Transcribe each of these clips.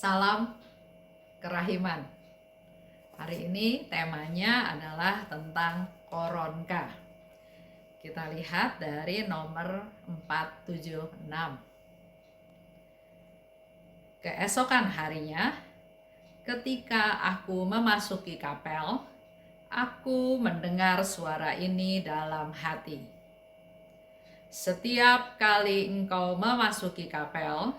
Salam kerahiman. Hari ini temanya adalah tentang koronka. Kita lihat dari nomor 476. Keesokan harinya, ketika aku memasuki kapel, aku mendengar suara ini dalam hati. Setiap kali engkau memasuki kapel,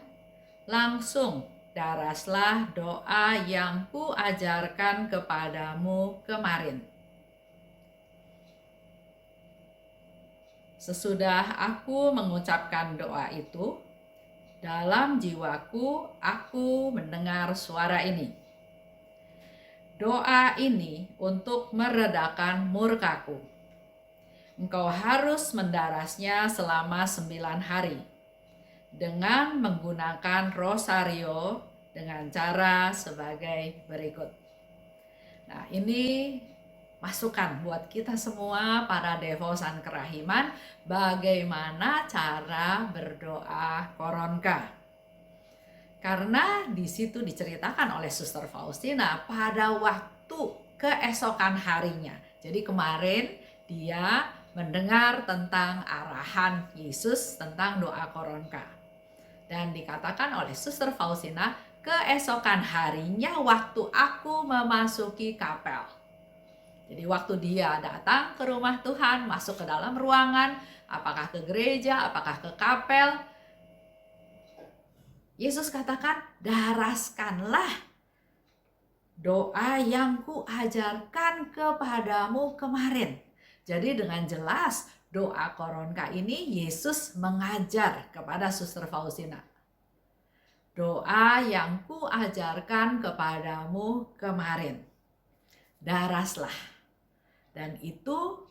langsung daraslah doa yang kuajarkan kepadamu kemarin. Sesudah aku mengucapkan doa itu, dalam jiwaku aku mendengar suara ini. Doa ini untuk meredakan murkaku. Engkau harus mendarasnya selama 9 hari. Dengan menggunakan rosario dengan cara sebagai berikut. Nah, ini masukan buat kita semua para devosan kerahiman bagaimana cara berdoa koronka. Karena di situ diceritakan oleh Suster Faustina pada waktu keesokan harinya. Jadi kemarin dia mendengar tentang arahan Yesus tentang doa koronka. Dan dikatakan oleh Suster Faustina, keesokan harinya waktu aku memasuki kapel. Jadi waktu dia datang ke rumah Tuhan, masuk ke dalam ruangan, apakah ke gereja, apakah ke kapel, Yesus katakan, daraskanlah doa yang kuajarkan kepadamu kemarin. Jadi dengan jelas doa koronka ini Yesus mengajar kepada Suster Faustina. Doa yang kuajarkan kepadamu kemarin. Daraslah. Dan itu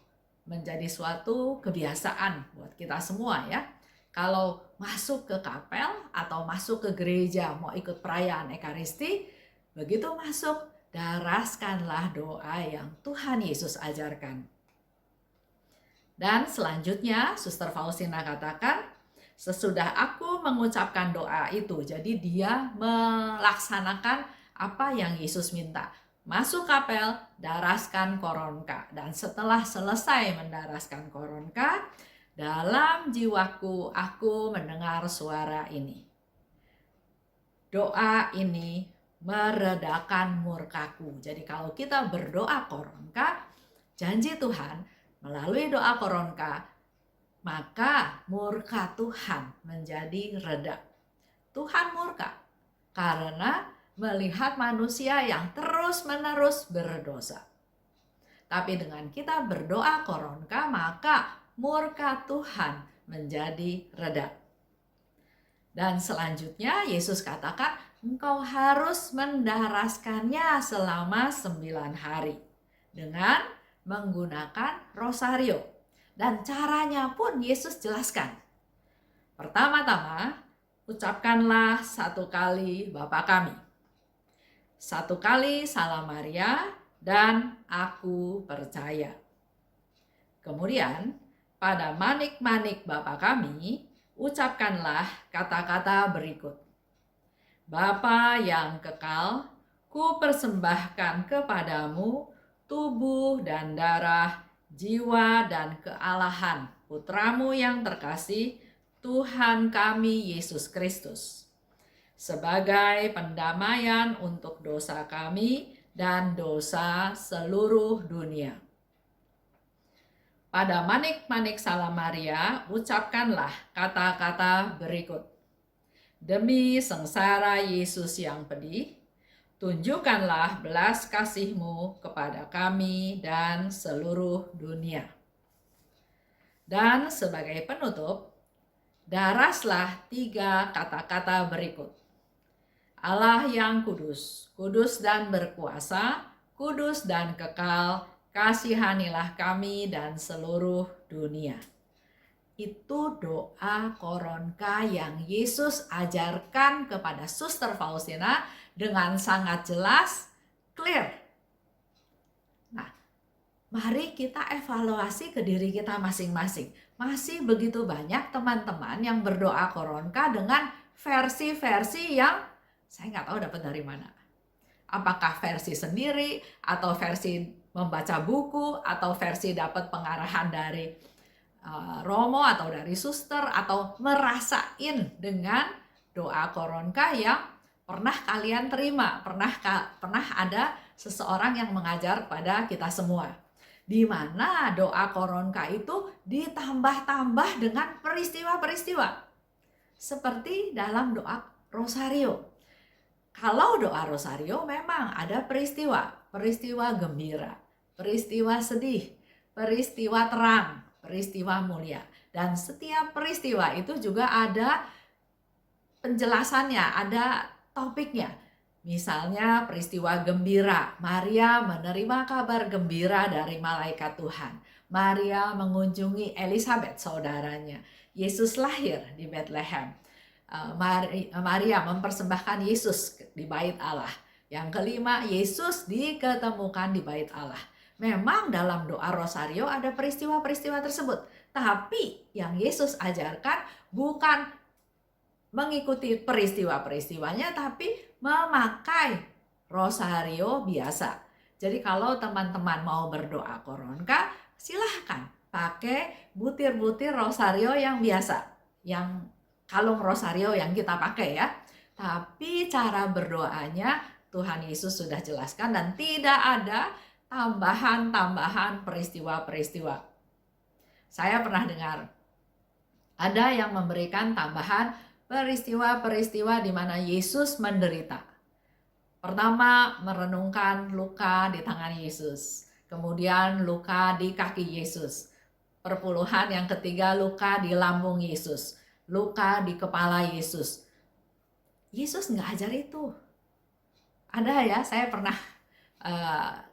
menjadi suatu kebiasaan buat kita semua ya. Kalau masuk ke kapel atau masuk ke gereja mau ikut perayaan Ekaristi, begitu masuk, daraskanlah doa yang Tuhan Yesus ajarkan. Dan selanjutnya Suster Faustina katakan, sesudah aku mengucapkan doa itu, jadi dia melaksanakan apa yang Yesus minta. Masuk kapel, daraskan koronka. Dan setelah selesai mendaraskan koronka, dalam jiwaku aku mendengar suara ini. Doa ini meredakan murkaku. Jadi kalau kita berdoa koronka, janji Tuhan melalui doa koronka, maka murka Tuhan menjadi reda. Tuhan murka karena melihat manusia yang terus-menerus berdosa. Tapi dengan kita berdoa koronka, maka murka Tuhan menjadi reda. Dan selanjutnya Yesus katakan, engkau harus mendaraskannya selama 9 hari dengan menggunakan rosario. Dan caranya pun Yesus jelaskan. Pertama-tama, ucapkanlah 1 kali Bapa kami. 1 kali Salam Maria dan aku percaya. Kemudian, pada manik-manik Bapa kami, ucapkanlah kata-kata berikut. Bapa yang kekal, ku persembahkan kepadamu tubuh dan darah, jiwa dan kealahan Putramu yang terkasih, Tuhan kami Yesus Kristus, sebagai pendamaian untuk dosa kami dan dosa seluruh dunia. Pada manik-manik Salam Maria, ucapkanlah kata-kata berikut. Demi sengsara Yesus yang pedih, tunjukkanlah belas kasih-Mu kepada kami dan seluruh dunia. Dan sebagai penutup, daraslah 3 kata-kata berikut. Allah yang kudus, kudus dan berkuasa, kudus dan kekal, kasihanilah kami dan seluruh dunia. Itu doa koronka yang Yesus ajarkan kepada Suster Faustina dengan sangat jelas, clear. Nah, mari kita evaluasi ke diri kita masing-masing. Masih begitu banyak teman-teman yang berdoa koronka dengan versi-versi yang Saya nggak tahu dapat dari mana. Apakah versi sendiri, atau versi membaca buku, atau versi dapat pengarahan dari Romo atau dari suster, atau merasain dengan doa koronka yang pernah kalian terima, pernah ada seseorang yang mengajar pada kita semua, di mana doa koronka itu ditambah-tambah dengan peristiwa-peristiwa seperti dalam doa rosario. Kalau doa rosario memang ada peristiwa gembira, peristiwa sedih, peristiwa terang, peristiwa mulia. Dan setiap peristiwa itu juga ada penjelasannya, ada topiknya. Misalnya peristiwa gembira, Maria menerima kabar gembira dari malaikat Tuhan. Maria mengunjungi Elizabeth, saudaranya. Yesus lahir di Bethlehem. Maria mempersembahkan Yesus di bait Allah. Yang kelima, Yesus diketemukan di bait Allah. Memang dalam doa rosario ada peristiwa-peristiwa tersebut. Tapi yang Yesus ajarkan bukan mengikuti peristiwa-peristiwanya, tapi memakai rosario biasa. Jadi kalau teman-teman mau berdoa koronka, silahkan pakai butir-butir rosario yang biasa, yang kalung rosario yang kita pakai ya. Tapi cara berdoanya Tuhan Yesus sudah jelaskan dan tidak ada tambahan-tambahan peristiwa-peristiwa. Saya pernah dengar ada yang memberikan tambahan peristiwa-peristiwa di mana Yesus menderita. Pertama, merenungkan luka di tangan Yesus. Kemudian luka di kaki Yesus. Perpuluhan yang ketiga, luka di lambung Yesus. Luka di kepala Yesus. Yesus nggak ajar itu. Ada ya, saya pernah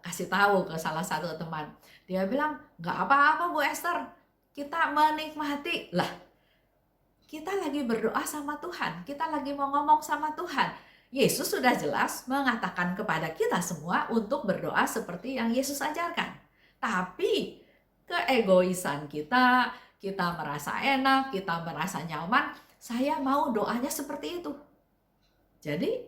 kasih tahu ke salah satu teman. Dia bilang, nggak apa-apa Bu Esther, kita menikmati. Lah, kita lagi berdoa sama Tuhan, kita lagi mau ngomong sama Tuhan. Yesus sudah jelas mengatakan kepada kita semua untuk berdoa seperti yang Yesus ajarkan. Tapi keegoisan kita merasa enak, kita merasa nyaman, saya mau doanya seperti itu. Jadi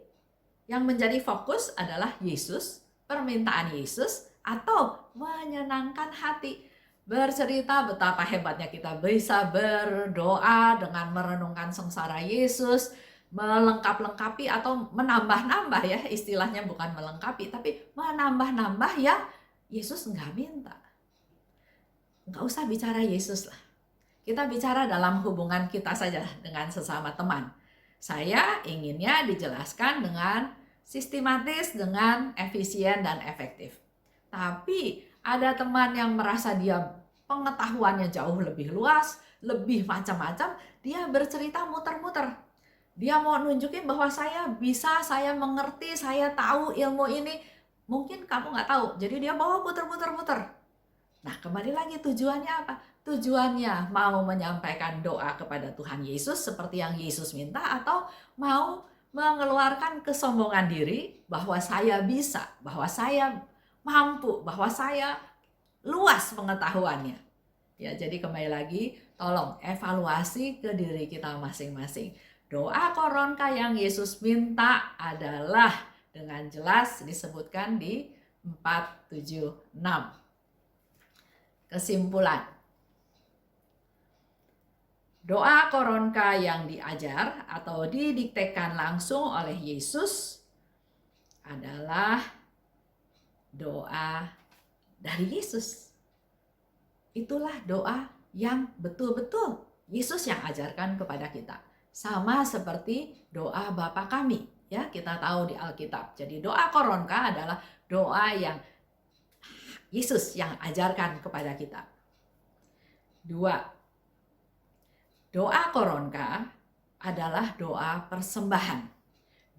yang menjadi fokus adalah Yesus, permintaan Yesus, atau menyenangkan hati. Bercerita betapa hebatnya kita bisa berdoa dengan merenungkan sengsara Yesus, melengkap-lengkapi atau menambah-nambah ya, istilahnya bukan melengkapi, tapi menambah-nambah ya Yesus nggak minta. Nggak usah bicara Yesus lah. Kita bicara dalam hubungan kita saja dengan sesama teman. Saya inginnya dijelaskan dengan sistematis, dengan efisien dan efektif. Tapi ada teman yang merasa dia pengetahuannya jauh lebih luas, lebih macam-macam, dia bercerita muter-muter. Dia mau nunjukin bahwa saya bisa, saya mengerti, saya tahu ilmu ini. Mungkin kamu nggak tahu, jadi dia bawa puter-puter-puter. Nah, kembali lagi tujuannya apa? Tujuannya mau menyampaikan doa kepada Tuhan Yesus seperti yang Yesus minta, atau mau mengeluarkan kesombongan diri bahwa saya bisa, bahwa saya mampu, bahwa saya luas pengetahuannya. Ya, jadi kembali lagi, tolong evaluasi ke diri kita masing-masing. Doa koronka yang Yesus minta adalah dengan jelas disebutkan di 476. Kesimpulan, doa koronka yang diajar atau didiktekan langsung oleh Yesus adalah doa dari Yesus. Itulah doa yang betul-betul Yesus yang ajarkan kepada kita. Sama seperti doa Bapa kami, ya, kita tahu di Alkitab. Jadi doa koronka adalah doa yang Yesus yang ajarkan kepada kita. 2. Doa koronka adalah doa persembahan,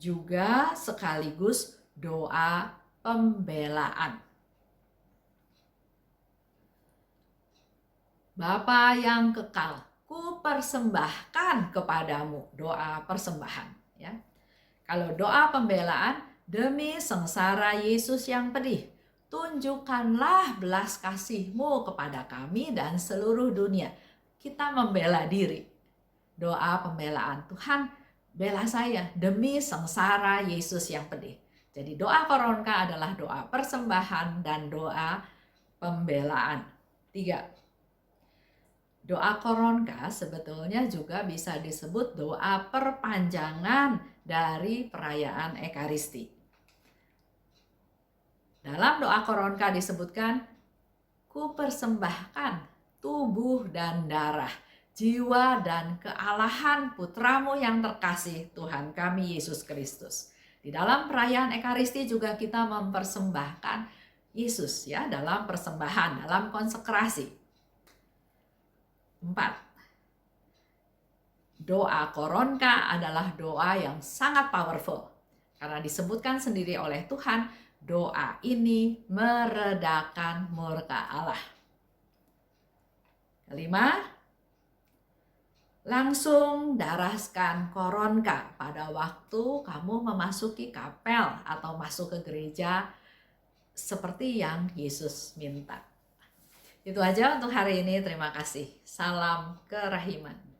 juga sekaligus doa pembelaan. Bapa yang kekal, ku persembahkan kepadamu, doa persembahan. Ya. Kalau doa pembelaan, demi sengsara Yesus yang pedih, tunjukkanlah belas kasih-Mu kepada kami dan seluruh dunia. Kita membela diri. Doa pembelaan, Tuhan, bela saya demi sengsara Yesus yang pedih. Jadi doa koronka adalah doa persembahan dan doa pembelaan. 3. Doa koronka sebetulnya juga bisa disebut doa perpanjangan dari perayaan Ekaristi. Dalam doa koronka disebutkan, ku persembahkan tubuh dan darah, jiwa dan kealahan putramu yang terkasih, Tuhan kami Yesus Kristus. Di dalam perayaan Ekaristi juga kita mempersembahkan Yesus ya, dalam persembahan, dalam konsekrasi. 4. Doa koronka adalah doa yang sangat powerful. Karena disebutkan sendiri oleh Tuhan, doa ini meredakan murka Allah. 5. Langsung daraskan koronka pada waktu kamu memasuki kapel atau masuk ke gereja seperti yang Yesus minta. Itu aja untuk hari ini. Terima kasih. Salam kerahiman.